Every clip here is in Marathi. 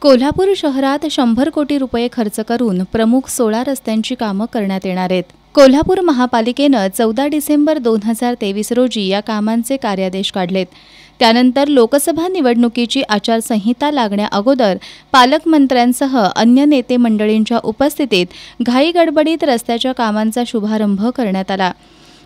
कोल्हापूर शहरात 100 कोटी रुपये खर्च करून प्रमुख 16 रस्त्यांची कामं करण्यात येणार आहेत। कोल्हापूर महापालिकेनं 14 डिसेंबर 2023 रोजी या कामांचे कार्यादेश काढलेत। त्यानंतर लोकसभा निवडणुकीची आचारसंहिता लागण्याअगोदर पालकमंत्र्यांसह अन्य नेते मंडळींच्या उपस्थितीत घाईगडबडीत रस्त्याच्या कामांचा शुभारंभ करण्यात आला।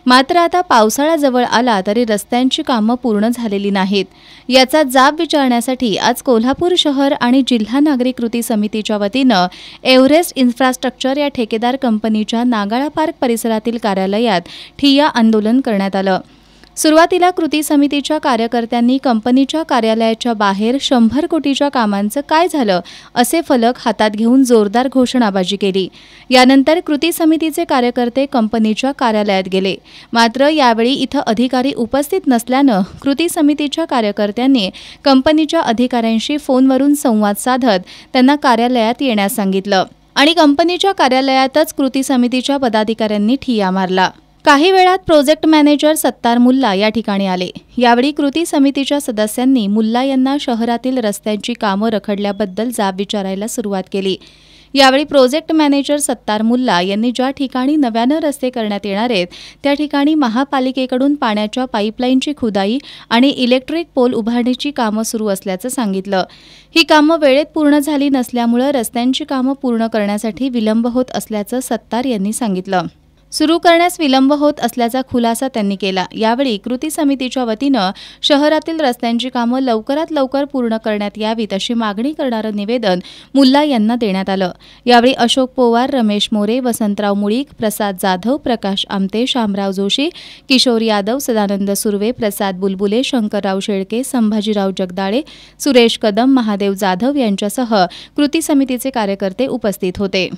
मात्र आता पावसाळा जवळ आला तरी रस्त्यांची कामं पूर्ण झालेली नाहीत। याचा जाब विचारण्यासाठी आज कोल्हापूर शहर आणि जिल्हा नागरिक कृती समितीच्या वतीनं एव्हरेस्ट इन्फ्रास्ट्रक्चर या ठेकेदार कंपनीच्या नागाळा पार्क परिसरातील कार्यालयात ठिय्या आंदोलन करण्यात आलं। सुरुवातीला कृती समितीच्या कार्यकर्त्यांनी कंपनीच्या कार्यालयाच्या बाहेर 100 कोटीच्या कामांचं काय झालं असे फलक हातात घेऊन जोरदार घोषणाबाजी केली। यानंतर कृती समितीचे कार्यकर्ते कंपनीच्या कार्यालयात गेले। मात्र यावेळी इथं अधिकारी उपस्थित नसल्यानं कृती समितीच्या कार्यकर्त्यांनी कंपनीच्या अधिकाऱ्यांशी फोनवरून संवाद साधत त्यांना कार्यालयात येण्यास सांगितलं आणि कंपनीच्या कार्यालयातच कृती समितीच्या पदाधिकाऱ्यांनी ठिय्या मारला। काही वेळात प्रोजेक्ट मॅनेजर सत्तार मुल्ला या ठिकाणी आले। यावेळी कृती समितीच्या सदस्यांनी मुल्ला यांना शहरातील रस्त्यांची कामं रखडल्याबद्दल जाब विचारायला सुरुवात केली। यावेळी प्रोजेक्ट मॅनेजर सत्तार मुल्ला यांनी ज्या ठिकाणी नव्यानं रस्ते करण्यात येणार आहेत त्या ठिकाणी महापालिकेकडून पाण्याच्या पाईपलाईनची खुदाई आणि इलेक्ट्रिक पोल उभारण्याची कामं सुरू असल्याचं सांगितलं। ही कामं वेळेत पूर्ण झाली नसल्यामुळे रस्त्यांची कामं पूर्ण करण्यासाठी विलंब होत असल्याचं सत्तार यांनी सांगितलं। सुरू करण्यास विलंब होत असल्याचा खुलासा त्यांनी केला। यावेळी कृती समितीच्या वतीनं शहरातील रस्त्यांची कामं लवकरात लवकर पूर्ण करण्यात यावीत अशी मागणी करणारं निवेदन मुल्ला यांना देण्यात आलं। यावेळी अशोक पोवार, रमेश मोरे, वसंतराव मुळीक, प्रसाद जाधव, प्रकाश आमते, शामराव जोशी, किशोर यादव, सदानंद सुर्वे, प्रसाद बुलबुले, शंकरराव शेळके, संभाजीराव जगदाळे, सुरेश कदम, महादेव जाधव यांच्यासह कृती समितीचे कार्यकर्ते उपस्थित होते।